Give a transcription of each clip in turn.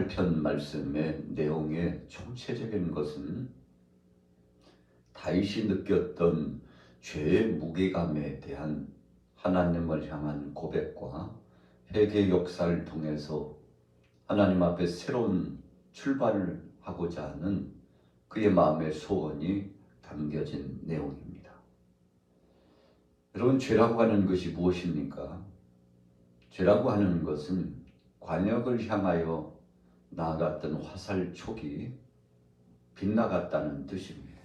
8편 말씀의 내용의 총체적인 것은 다윗이 느꼈던 죄의 무게감에 대한 하나님을 향한 고백과 회개 역사를 통해서 하나님 앞에 새로운 출발을 하고자 하는 그의 마음의 소원이 담겨진 내용입니다. 여러분, 죄라고 하는 것이 무엇입니까? 죄라고 하는 것은 관역을 향하여 나아갔던 화살촉이 빗나갔다는 뜻입니다.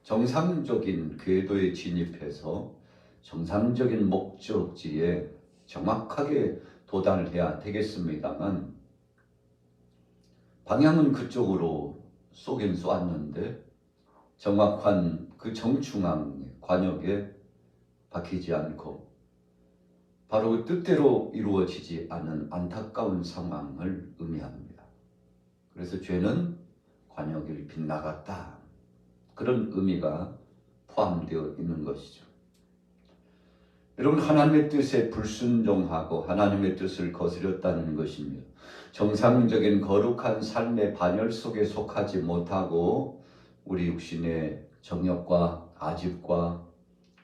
정상적인 궤도에 진입해서 정상적인 목적지에 정확하게 도달을 해야 되겠습니다만 방향은 그쪽으로 쏘긴 쏘았는데 정확한 그 정중앙 관역에 박히지 않고 바로 그 뜻대로 이루어지지 않은 안타까운 상황을 의미합니다. 그래서 죄는 관역을 빗나갔다. 그런 의미가 포함되어 있는 것이죠. 여러분, 하나님의 뜻에 불순종하고 하나님의 뜻을 거스렸다는 것입니다. 정상적인 거룩한 삶의 반열 속에 속하지 못하고 우리 육신의 정욕과 아집과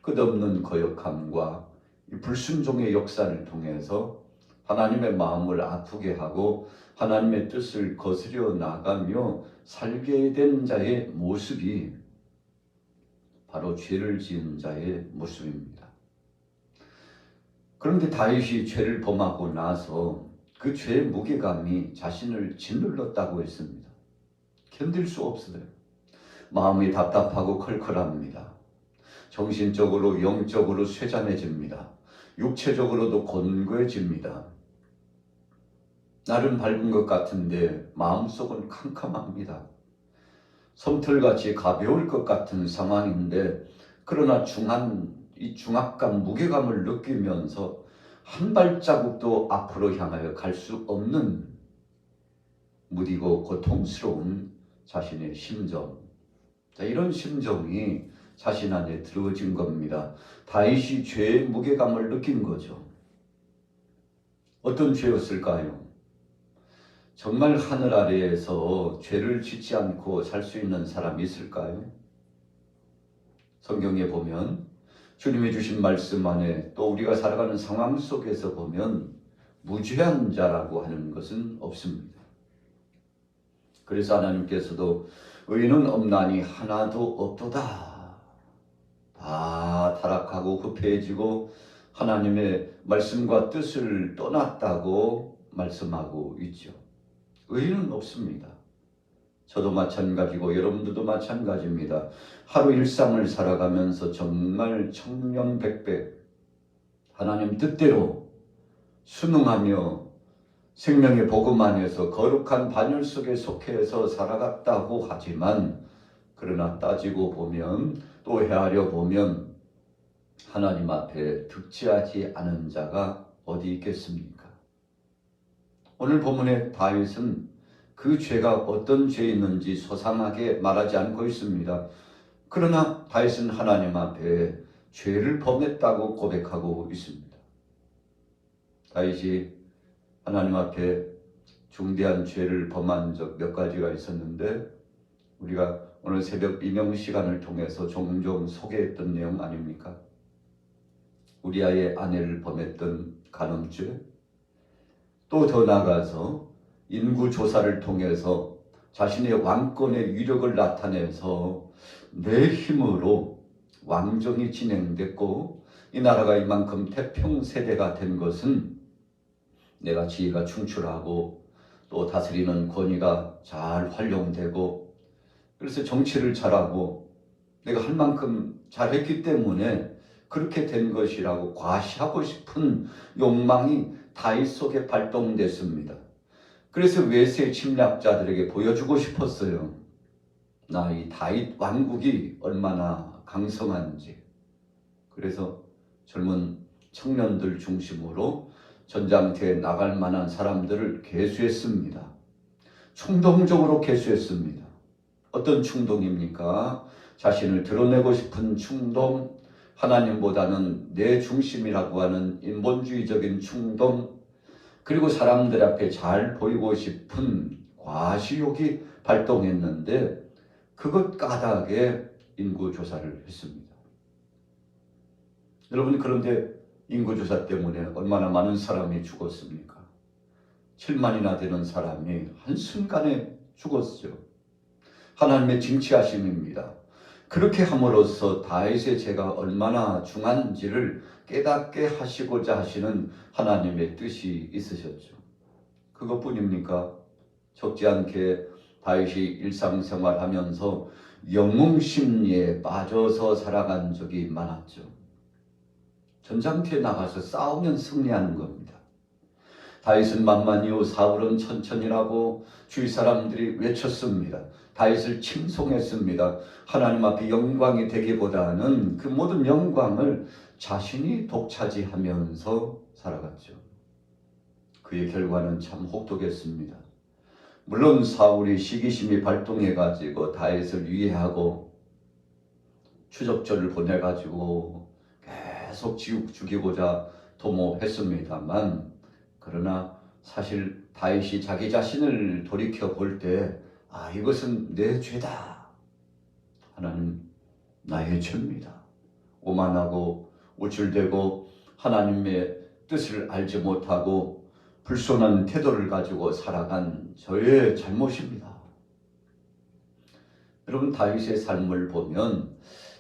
끝없는 거역함과 이 불순종의 역사를 통해서 하나님의 마음을 아프게 하고 하나님의 뜻을 거스려 나가며 살게 된 자의 모습이 바로 죄를 지은 자의 모습입니다. 그런데 다윗이 죄를 범하고 나서 그 죄의 무게감이 자신을 짓눌렀다고 했습니다. 견딜 수 없어요. 마음이 답답하고 컬컬합니다. 정신적으로 영적으로 쇠잔해집니다. 육체적으로도 곤고해집니다. 날은 밝은 것 같은데 마음속은 캄캄합니다. 솜털같이 가벼울 것 같은 상황인데 그러나 이 중압감, 무게감을 느끼면서 한 발자국도 앞으로 향하여 갈 수 없는 무디고 고통스러운 자신의 심정. 이런 심정이 자신 안에 들어진 겁니다. 다윗이 죄의 무게감을 느낀 거죠. 어떤 죄였을까요? 정말 하늘 아래에서 죄를 짓지 않고 살 수 있는 사람이 있을까요? 성경에 보면 주님이 주신 말씀 안에 또 우리가 살아가는 상황 속에서 보면 무죄한 자라고 하는 것은 없습니다. 그래서 하나님께서도 의인은 없나니 하나도 없도다. 다 타락하고 후패해지고 하나님의 말씀과 뜻을 떠났다고 말씀하고 있죠. 의인은 없습니다. 저도 마찬가지고 여러분들도 마찬가지입니다. 하루 일상을 살아가면서 정말 청명백백 하나님 뜻대로 순응하며 생명의 복음 안에서 거룩한 반열 속에 속해서 살아갔다고 하지만 그러나 따지고 보면 또 헤아려 보면 하나님 앞에 득지하지 않은 자가 어디 있겠습니까? 오늘 본문의 다윗은 그 죄가 어떤 죄였는지 소상하게 말하지 않고 있습니다. 그러나 다윗은 하나님 앞에 죄를 범했다고 고백하고 있습니다. 다윗이 하나님 앞에 중대한 죄를 범한 적 몇 가지가 있었는데 우리가 오늘 새벽 임명 시간을 통해서 종종 소개했던 내용 아닙니까? 우리아의 아내를 범했던 간음죄, 또 더 나아가서 인구조사를 통해서 자신의 왕권의 위력을 나타내서 내 힘으로 왕정이 진행됐고 이 나라가 이만큼 태평세대가 된 것은 내가 지혜가 충출하고 또 다스리는 권위가 잘 활용되고 그래서 정치를 잘하고 내가 할 만큼 잘했기 때문에 그렇게 된 것이라고 과시하고 싶은 욕망이 다윗 속에 발동됐습니다. 그래서 외세 침략자들에게 보여주고 싶었어요. 나 이 다윗 왕국이 얼마나 강성한지. 그래서 젊은 청년들 중심으로 전장터에 나갈 만한 사람들을 계수했습니다. 충동적으로 계수했습니다. 어떤 충동입니까? 자신을 드러내고 싶은 충동, 하나님보다는 내 중심이라고 하는 인본주의적인 충동, 그리고 사람들 앞에 잘 보이고 싶은 과시욕이 발동했는데 그것 까닭에 인구조사를 했습니다. 여러분, 그런데 인구조사 때문에 얼마나 많은 사람이 죽었습니까? 7만이나 되는 사람이 한순간에 죽었죠. 하나님의 징치하심입니다. 그렇게 함으로써 다윗의 죄가 얼마나 중한지를 깨닫게 하시고자 하시는 하나님의 뜻이 있으셨죠. 그것뿐입니까? 적지 않게 다윗이 일상생활하면서 영웅심리에 빠져서 살아간 적이 많았죠. 전장터에 나가서 싸우면 승리하는 겁니다. 다윗은 만만이요 사울은 천천히라고 주위 사람들이 외쳤습니다. 다윗을 칭송했습니다. 하나님 앞에 영광이 되기보다는 그 모든 영광을 자신이 독차지하면서 살아갔죠. 그의 결과는 참 혹독했습니다. 물론 사울이 시기심이 발동해가지고 다윗을 위해하고 추적자를 보내가지고 계속 죽이고자 도모했습니다만, 그러나 사실 다윗이 자기 자신을 돌이켜 볼 때 이것은 내 죄다. 하나님, 나의 죄입니다. 오만하고 우쭐대고 하나님의 뜻을 알지 못하고 불손한 태도를 가지고 살아간 저의 잘못입니다. 여러분, 다윗의 삶을 보면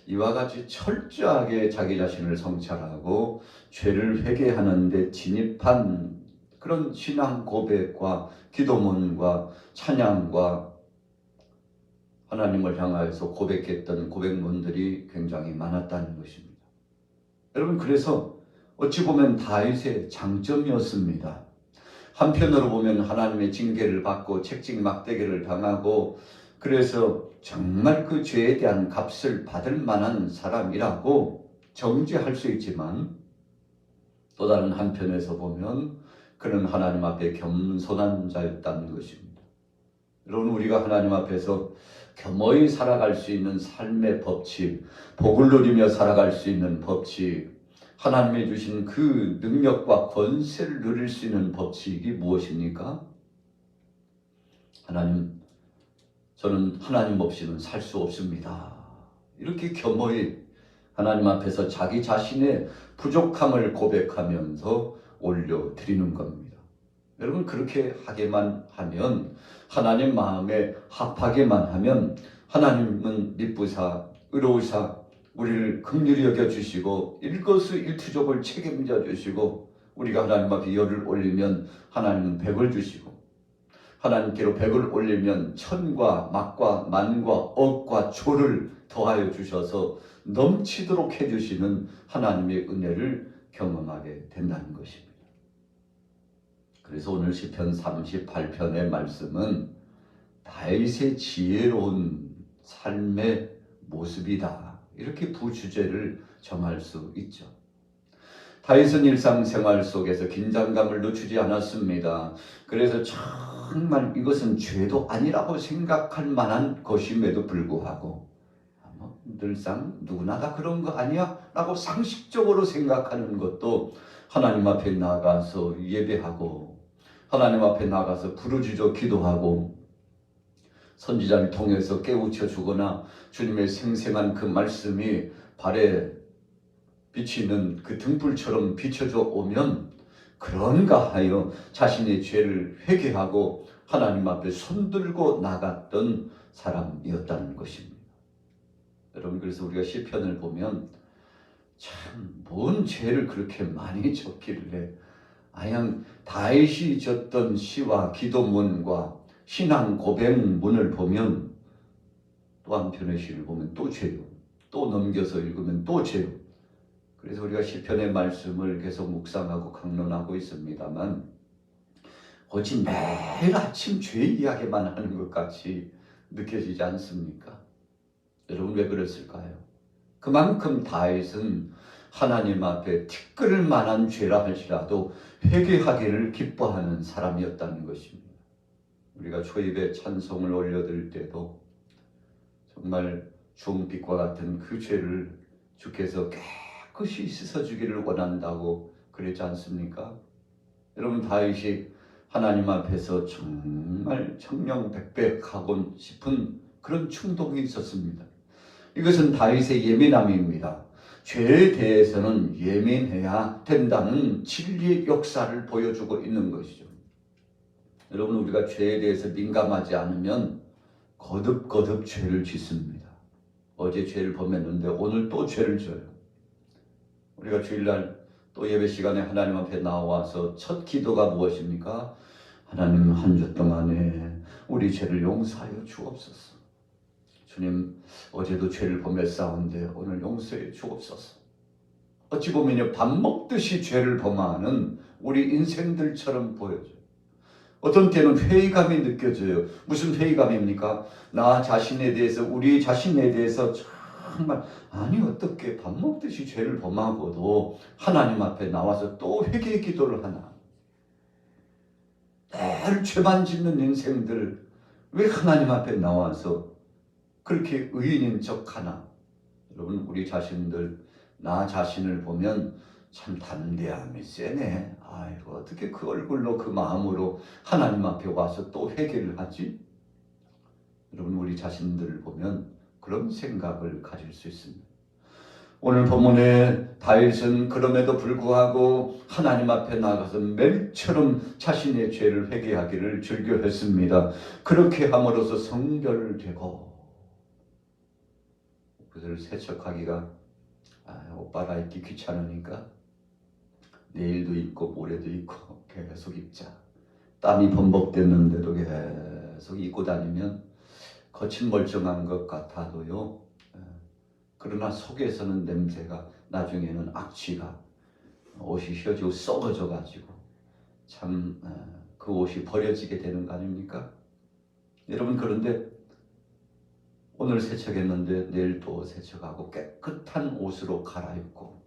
이와 같이 철저하게 자기 자신을 성찰하고 죄를 회개하는 데 진입한 그런 신앙 고백과 기도문과 찬양과 하나님을 향하여서 고백했던 고백문들이 굉장히 많았다는 것입니다. 여러분, 그래서 어찌 보면 다윗의 장점이었습니다. 한편으로 보면 하나님의 징계를 받고 책직 막대기를 당하고 그래서 정말 그 죄에 대한 값을 받을 만한 사람이라고 정죄할 수 있지만, 또 다른 한편에서 보면 그는 하나님 앞에 겸손한 자였다는 것입니다. 여러분, 우리가 하나님 앞에서 겸허히 살아갈 수 있는 삶의 법칙, 복을 누리며 살아갈 수 있는 법칙, 하나님이 주신 그 능력과 권세를 누릴 수 있는 법칙이 무엇입니까? 하나님, 저는 하나님 없이는 살 수 없습니다. 이렇게 겸허히 하나님 앞에서 자기 자신의 부족함을 고백하면서 올려드리는 겁니다. 여러분, 그렇게 하게만 하면, 하나님 마음에 합하게만 하면 하나님은 미쁘사 의로우사 우리를 긍휼히 여겨주시고 일거수일투족을 책임져 주시고, 우리가 하나님 앞에 열을 올리면 하나님은 백을 주시고, 하나님께로 백을 올리면 천과 막과 만과 억과 조를 더하여 주셔서 넘치도록 해주시는 하나님의 은혜를 경험하게 된다는 것입니다. 그래서 오늘 시편 38편의 말씀은 다윗의 지혜로운 삶의 모습이다, 이렇게 부주제를 정할 수 있죠. 다윗은 일상생활 속에서 긴장감을 늦추지 않았습니다. 그래서 정말 이것은 죄도 아니라고 생각할 만한 것임에도 불구하고 늘상 누구나 다 그런 거 아니야? 라고 상식적으로 생각하는 것도 하나님 앞에 나가서 예배하고 하나님 앞에 나가서 부르짖어 기도하고 선지자를 통해서 깨우쳐 주거나 주님의 생생한 그 말씀이 발에 비치는 그 등불처럼 비춰져 오면 그런가 하여 자신의 죄를 회개하고 하나님 앞에 손들고 나갔던 사람이었다는 것입니다. 여러분, 그래서 우리가 시편을 보면 참 뭔 죄를 그렇게 많이 졌길래, 그냥 다윗이 졌던 시와 기도문과 신앙 고백문을 보면 또 한편의 시를 보면 또 죄요, 또 넘겨서 읽으면 또 죄요. 그래서 우리가 시편의 말씀을 계속 묵상하고 강론하고 있습니다만, 어찌 매일 아침 죄 이야기만 하는 것 같이 느껴지지 않습니까? 여러분, 왜 그랬을까요? 그만큼 다윗은 하나님 앞에 티끌을 만한 죄라 할지라도 회개하기를 기뻐하는 사람이었다는 것입니다. 우리가 초입에 찬송을 올려드릴 때도 정말 주홍빛과 같은 그 죄를 주께서 깨끗이 씻어주기를 원한다고 그랬지 않습니까? 여러분 다윗이 하나님 앞에서 정말 청명백백하고 싶은 그런 충동이 있었습니다. 이것은 다윗의 예민함입니다. 죄에 대해서는 예민해야 된다는 진리의 역사를 보여주고 있는 것이죠. 여러분 우리가 죄에 대해서 민감하지 않으면 거듭거듭 죄를 짓습니다. 어제 죄를 범했는데 오늘 또 죄를 져요. 우리가 주일날 또 예배 시간에 하나님 앞에 나와서 첫 기도가 무엇입니까? 하나님 한 주 동안에 우리 죄를 용서하여 주옵소서. 주님 어제도 죄를 범했사온데 오늘 용서해 주옵소서. 어찌 보면 밥 먹듯이 죄를 범하는 우리 인생들처럼 보여져요. 어떤 때는 회의감이 느껴져요. 무슨 회의감입니까? 나 자신에 대해서, 우리 자신에 대해서 정말 아니 어떻게 밥 먹듯이 죄를 범하고도 하나님 앞에 나와서 또 회개 기도를 하나. 늘 죄만 짓는 인생들 왜 하나님 앞에 나와서 그렇게 의인인 척 하나. 여러분 우리 자신들, 나 자신을 보면 참 담대함이 세네. 아이고 어떻게 그 얼굴로 그 마음으로 하나님 앞에 와서 또 회개를 하지? 여러분 우리 자신들을 보면 그런 생각을 가질 수 있습니다. 오늘 본문에 다윗은 그럼에도 불구하고 하나님 앞에 나가서 멜처럼 자신의 죄를 회개하기를 즐겨했습니다. 그렇게 함으로써 성결되고 그것을 세척하기가 오빠가 입기 귀찮으니까 내일도 입고 모레도 입고 계속 입자. 땀이 범벅됐는데도 계속 입고 다니면 거친 멀쩡한 것 같아도요. 그러나 속에서는 냄새가 나중에는 악취가 옷이 휘어지고 썩어져 가지고 참 그 옷이 버려지게 되는 거 아닙니까? 여러분 그런데 오늘 세척했는데 내일 또 세척하고 깨끗한 옷으로 갈아입고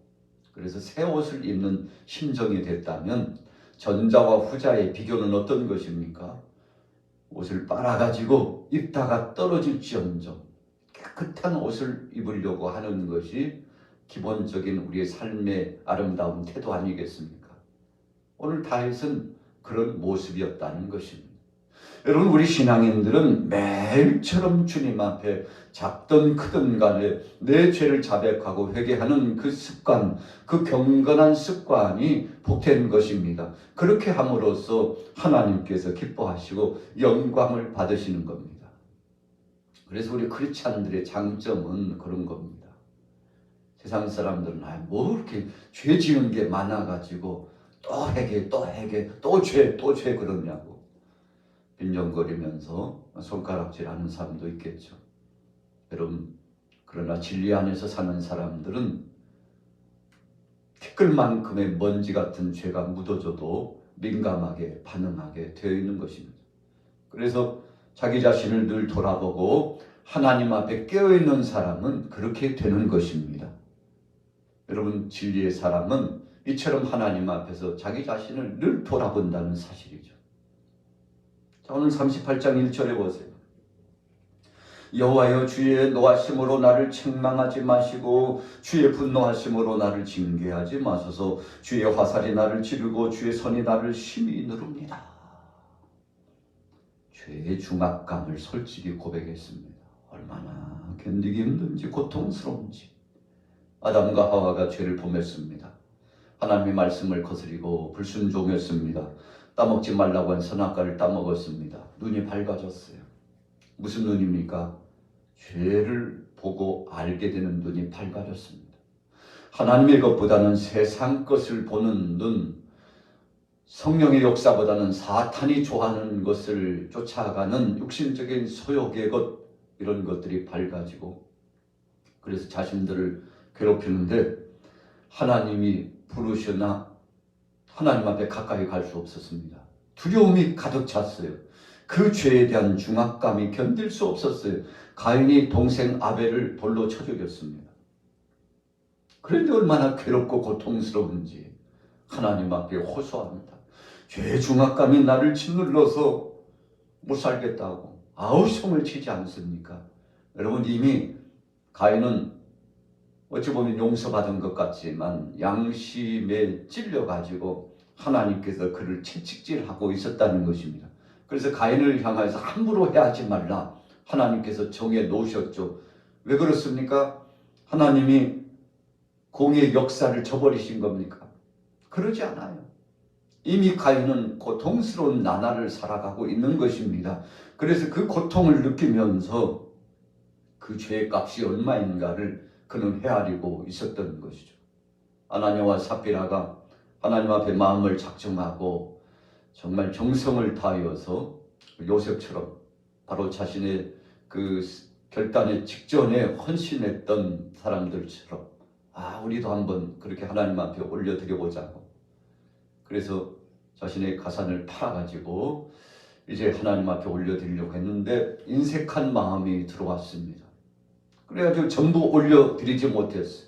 그래서 새 옷을 입는 심정이 됐다면 전자와 후자의 비교는 어떤 것입니까? 옷을 빨아가지고 입다가 떨어질지언정 깨끗한 옷을 입으려고 하는 것이 기본적인 우리의 삶의 아름다운 태도 아니겠습니까? 오늘 다윗은 그런 모습이었다는 것입니다. 여러분 우리 신앙인들은 매일처럼 주님 앞에 작든 크든 간에 내 죄를 자백하고 회개하는 그 습관, 그 경건한 습관이 복된 것입니다. 그렇게 함으로써 하나님께서 기뻐하시고 영광을 받으시는 겁니다. 그래서 우리 크리스찬들의 장점은 그런 겁니다. 세상 사람들은 뭐 이렇게 죄 지은 게 많아가지고 또 회개, 또 죄 그러냐고 빈정거리면서 손가락질하는 사람도 있겠죠. 여러분 그러나 진리 안에서 사는 사람들은 티끌만큼의 먼지 같은 죄가 묻어져도 민감하게 반응하게 되어 있는 것입니다. 그래서 자기 자신을 늘 돌아보고 하나님 앞에 깨어있는 사람은 그렇게 되는 것입니다. 여러분 진리의 사람은 이처럼 하나님 앞에서 자기 자신을 늘 돌아본다는 사실이죠. 자, 오늘 38장 1절에 보세요. 여호와여 주의 노하심으로 나를 책망하지 마시고 주의 분노하심으로 나를 징계하지 마소서. 주의 화살이 나를 찌르고 주의 손이 나를 심히 누릅니다. 죄의 중압감을 솔직히 고백했습니다. 얼마나 견디기 힘든지 고통스러운지. 아담과 하와가 죄를 범했습니다. 하나님의 말씀을 거스리고 불순종했습니다. 따먹지 말라고 한 선악과를 따먹었습니다. 눈이 밝아졌어요. 무슨 눈입니까? 죄를 보고 알게 되는 눈이 밝아졌습니다. 하나님의 것보다는 세상 것을 보는 눈, 성령의 역사보다는 사탄이 좋아하는 것을 쫓아가는 육신적인 소욕의 것, 이런 것들이 밝아지고 그래서 자신들을 괴롭히는데 하나님이 부르시나 하나님 앞에 가까이 갈 수 없었습니다. 두려움이 가득 찼어요. 그 죄에 대한 중압감이 견딜 수 없었어요. 가인이 동생 아벨을 돌로 쳐 죽였습니다. 그런데 얼마나 괴롭고 고통스러운지 하나님 앞에 호소합니다. 죄의 중압감이 나를 짓눌러서 못 살겠다고 아우성을 치지 않습니까? 여러분 이미 가인은 어찌 보면 용서받은 것 같지만 양심에 찔려가지고 하나님께서 그를 채찍질하고 있었다는 것입니다. 그래서 가인을 향해서 함부로 해하지 말라 하나님께서 정해 놓으셨죠. 왜 그렇습니까? 하나님이 공의 역사를 저버리신 겁니까? 그러지 않아요. 이미 가인은 고통스러운 나날을 살아가고 있는 것입니다. 그래서 그 고통을 느끼면서 그 죄의 값이 얼마인가를 그는 헤아리고 있었던 것이죠. 아나니아와 삽비라가 하나님 앞에 마음을 작정하고 정말 정성을 다하여서 요셉처럼 바로 자신의 그 결단의 직전에 헌신했던 사람들처럼 우리도 한번 그렇게 하나님 앞에 올려드려보자고, 그래서 자신의 가산을 팔아가지고 이제 하나님 앞에 올려드리려고 했는데 인색한 마음이 들어왔습니다. 그래가지고 전부 올려드리지 못했어요.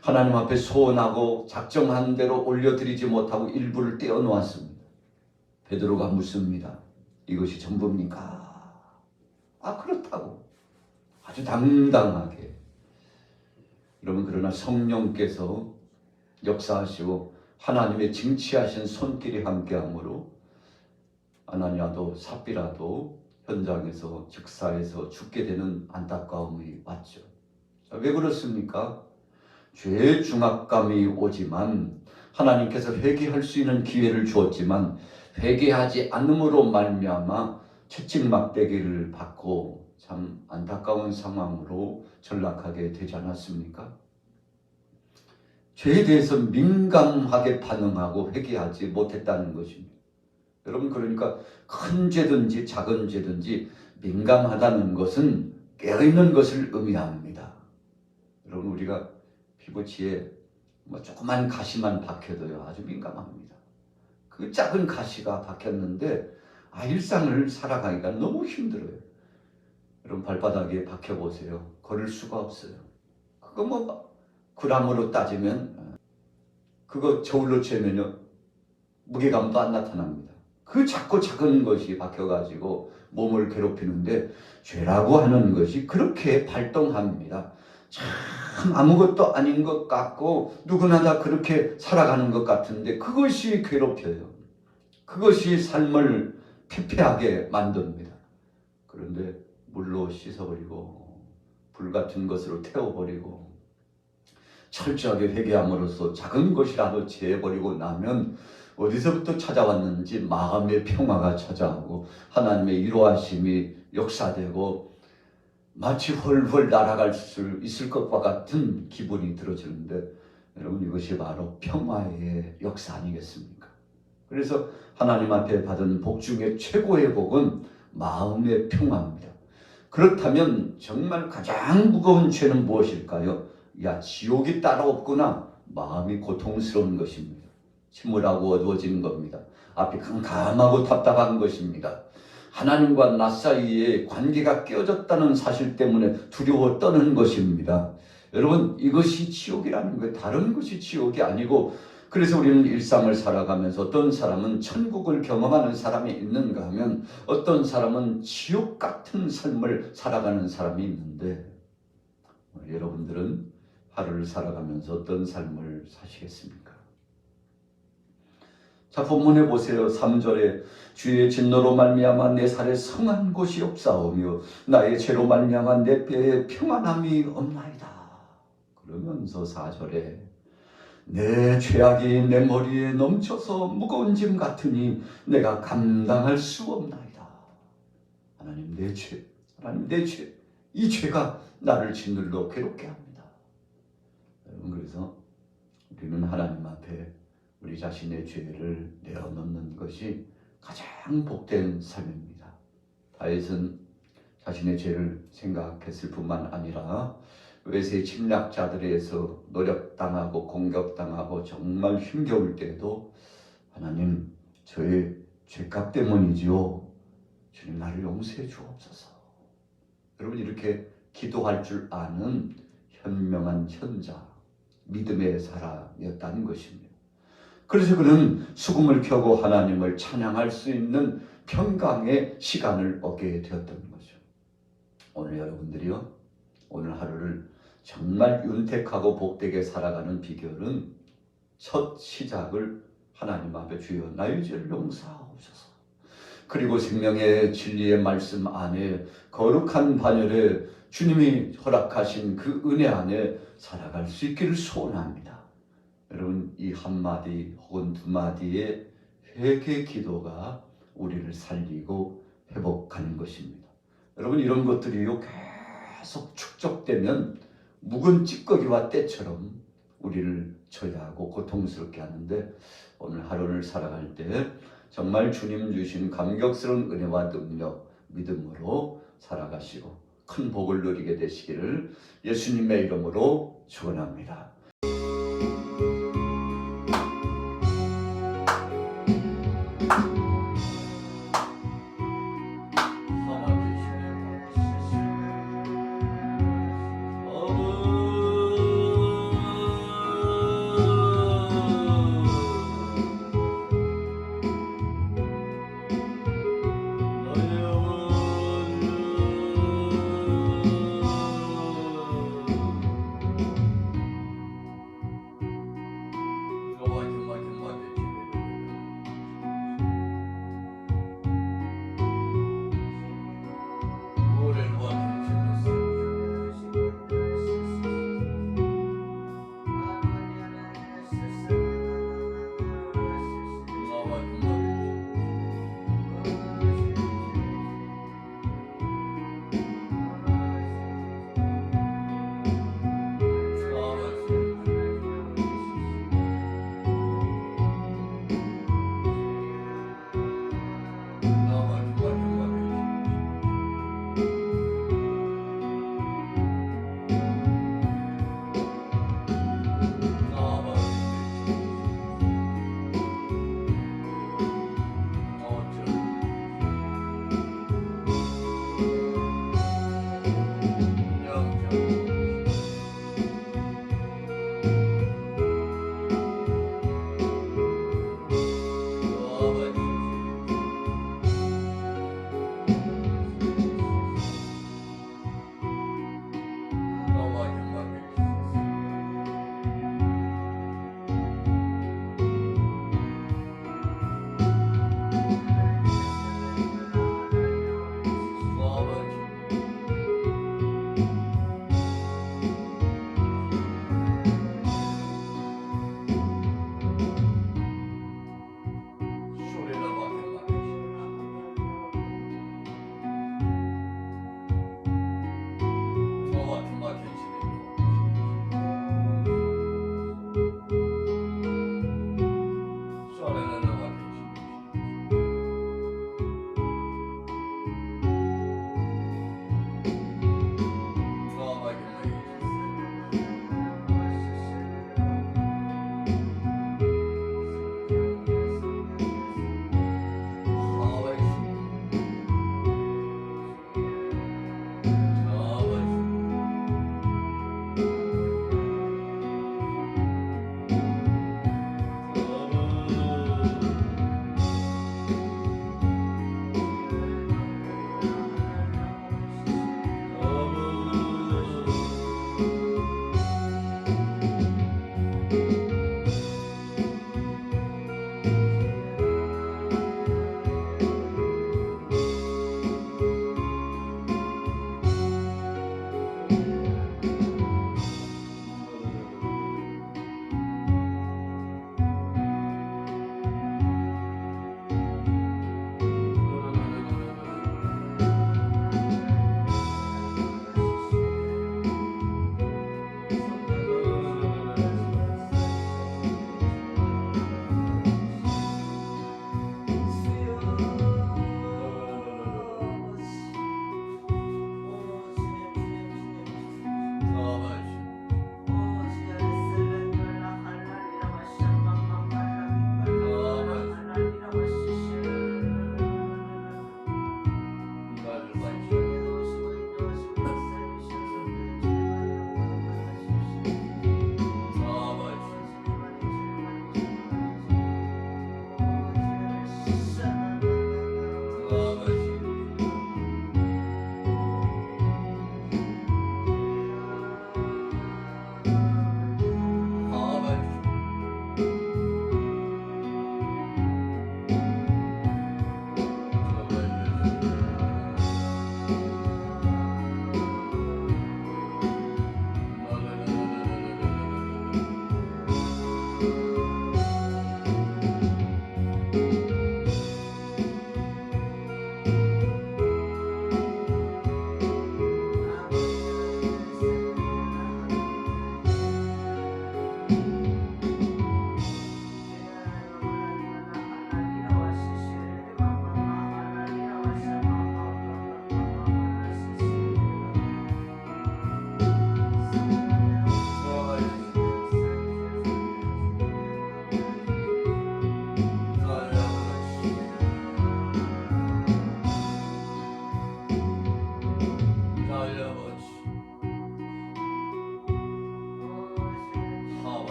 하나님 앞에 소원하고 작정한 대로 올려드리지 못하고 일부를 떼어놓았습니다. 베드로가 묻습니다. 이것이 전부입니까? 그렇다고 아주 당당하게. 여러분, 그러나 성령께서 역사하시고 하나님의 징치하신 손길이 함께하므로 아나니아도 삽비라도 현장에서 즉사해서 죽게 되는 안타까움이 왔죠. 왜 그렇습니까? 죄의 중압감이 오지만 하나님께서 회개할 수 있는 기회를 주었지만 회개하지 않음으로 말미암아 채찍막대기를 받고 참 안타까운 상황으로 전락하게 되지 않았습니까? 죄에 대해서 민감하게 반응하고 회개하지 못했다는 것입니다. 여러분, 그러니까 큰 죄든지 작은 죄든지 민감하다는 것은 깨어있는 것을 의미합니다. 여러분, 우리가 피부치에 조그만 가시만 박혀도요 아주 민감합니다. 그 작은 가시가 박혔는데 일상을 살아가기가 너무 힘들어요. 여러분, 발바닥에 박혀보세요. 걸을 수가 없어요. 그거 그람으로 따지면 그거 저울로 재면요 무게감도 안 나타납니다. 그 작고 작은 것이 박혀가지고 몸을 괴롭히는데 죄라고 하는 것이 그렇게 발동합니다. 참 아무것도 아닌 것 같고 누구나 다 그렇게 살아가는 것 같은데 그것이 괴롭혀요. 그것이 삶을 피폐하게 만듭니다. 그런데 물로 씻어버리고 불같은 것으로 태워버리고 철저하게 회개함으로써 작은 것이라도 제해버리고 나면 어디서부터 찾아왔는지 마음의 평화가 찾아오고 하나님의 위로하심이 역사되고 마치 훨훨 날아갈 수 있을 것과 같은 기분이 들어지는데, 여러분, 이것이 바로 평화의 역사 아니겠습니까? 그래서 하나님 앞에 받은 복 중에 최고의 복은 마음의 평화입니다. 그렇다면 정말 가장 무거운 죄는 무엇일까요? 지옥이 따로 없구나. 마음이 고통스러운 것입니다. 침울하고 어두워지는 겁니다. 앞이 캄캄하고 답답한 것입니다. 하나님과 나 사이에 관계가 깨어졌다는 사실 때문에 두려워 떠는 것입니다. 여러분, 이것이 지옥이라는 거예요. 다른 것이 지옥이 아니고, 그래서 우리는 일상을 살아가면서 어떤 사람은 천국을 경험하는 사람이 있는가 하면 어떤 사람은 지옥 같은 삶을 살아가는 사람이 있는데, 여러분들은 하루를 살아가면서 어떤 삶을 사시겠습니까? 자, 본문에 보세요. 3절에 주의 진노로 말미암아 내 살에 성한 곳이 없사오며 나의 죄로 말미암아 내 뼈에 평안함이 없나이다. 그러면서 4절에 내 죄악이 내 머리에 넘쳐서 무거운 짐 같으니 내가 감당할 수 없나이다. 하나님, 내 죄, 하나님, 내 죄, 이 죄가 나를 짓눌러 괴롭게 합니다. 여러분, 그래서 우리는 하나님 앞에 우리 자신의 죄를 내어놓는 것이 가장 복된 삶입니다. 다윗은 자신의 죄를 생각했을 뿐만 아니라 외세 침략자들에 의해서 노력당하고 공격당하고 정말 힘겨울 때에도 하나님, 저의 죄값 때문이지요. 주님, 나를 용서해 주옵소서. 여러분, 이렇게 기도할 줄 아는 현명한 현자, 믿음의 사람이었다는 것입니다. 그래서 그는 수금을 켜고 하나님을 찬양할 수 있는 평강의 시간을 얻게 되었던 거죠. 오늘 여러분들이요, 오늘 하루를 정말 윤택하고 복되게 살아가는 비결은 첫 시작을 하나님 앞에 주여 나의 죄를 용서하옵소서. 그리고 생명의 진리의 말씀 안에 거룩한 반열에 주님이 허락하신 그 은혜 안에 살아갈 수 있기를 소원합니다. 여러분, 이 한마디 혹은 두 마디의 회개 기도가 우리를 살리고 회복하는 것입니다. 여러분, 이런 것들이요 계속 축적되면 묵은 찌꺼기와 때처럼 우리를 처해하고 고통스럽게 하는데, 오늘 하루를 살아갈 때 정말 주님 주신 감격스러운 은혜와 능력, 믿음으로 살아가시고 큰 복을 누리게 되시기를 예수님의 이름으로 축원합니다.